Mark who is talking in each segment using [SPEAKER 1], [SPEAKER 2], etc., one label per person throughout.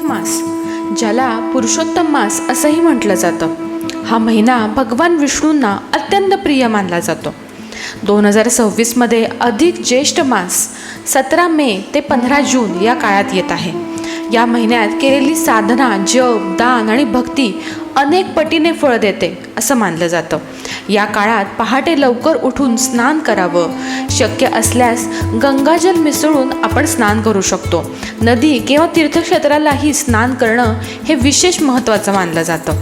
[SPEAKER 1] मास, ज्याला पुरुषोत्तम मास असंही म्हटलं जातं, हा महिना भगवान विष्णूंना अत्यंत प्रिय मानला जातो. 2026मध्ये अधिक ज्येष्ठ मास 17 मे ते 15 जून या काळात येत आहे. या महिन्यात केलेली साधना, जप, दान आणि भक्ती अनेक पटीने फळ देते असं मानलं जातं. या काळात पहाटे लवकर उठून स्नान करावं. शक्य असल्यास गंगाजल मिसळून आपण स्नान करू शकतो. नदी किंवा तीर्थक्षेत्रालाही स्नान करणं हे विशेष महत्त्वाचं मानलं जातं.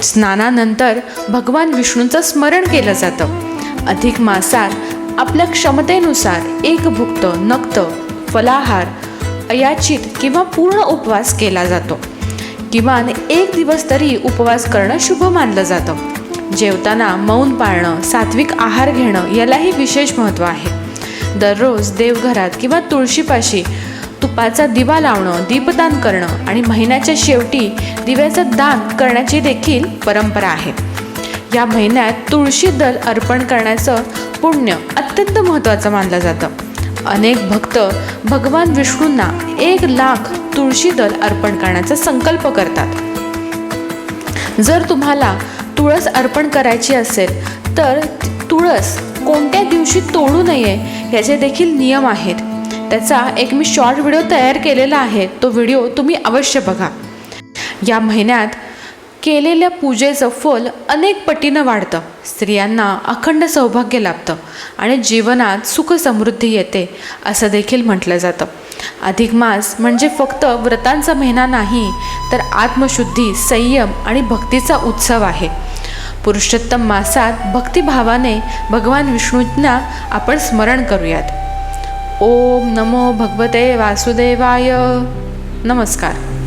[SPEAKER 1] स्नानानंतर भगवान विष्णूंचं स्मरण केलं जातं. अधिक मासात आपल्या क्षमतेनुसार एक भुक्त, नक्त, फलाहार, अयाचित किंवा पूर्ण उपवास केला जातो. किमान एक दिवस तरी उपवास करणं शुभ मानलं जातं. जेवताना मौन पाळणं, सात्विक आहार घेणं यालाही विशेष महत्त्व आहे. दररोज देवघरात किंवा तुळशीपाशी तुपाचा दिवा लावणं, दीपदान करणं आणि महिन्याच्या शेवटी दिव्याचं दान करण्याची देखील परंपरा आहे. या महिन्यात तुळशी दल अर्पण करण्याचं पुण्य अत्यंत महत्त्वाचं मानलं जातं. अनेक भक्त भगवान विष्णूंना 1,00,000 तुळशी दल अर्पण करण्याचा संकल्प करतात. जर तुम्हाला तुळस अर्पण करायची असेल तर तुळस कोणत्या दिवशी तोडू नये याचे देखील नियम आहेत. त्याचा एक मी शॉर्ट व्हिडिओ तयार केलेला आहे, तो व्हिडिओ तुम्ही अवश्य बघा. या महिन्यात केलेल्या पूजेचं फल अनेक पटीनं वाढतं. स्त्रियांना अखंड सौभाग्य लाभतं आणि जीवनात सुख समृद्धी येते असं देखील म्हटलं जातं. अधिक मास म्हणजे फक्त व्रतांचा महिना नाही, तर आत्मशुद्धी, संयम आणि भक्तीचा उत्सव आहे. पुरुषोत्तम मासात भक्तिभावाने भगवान विष्णूंना आपण स्मरण करूयात. ओम नमो भगवते वासुदेवाय. नमस्कार.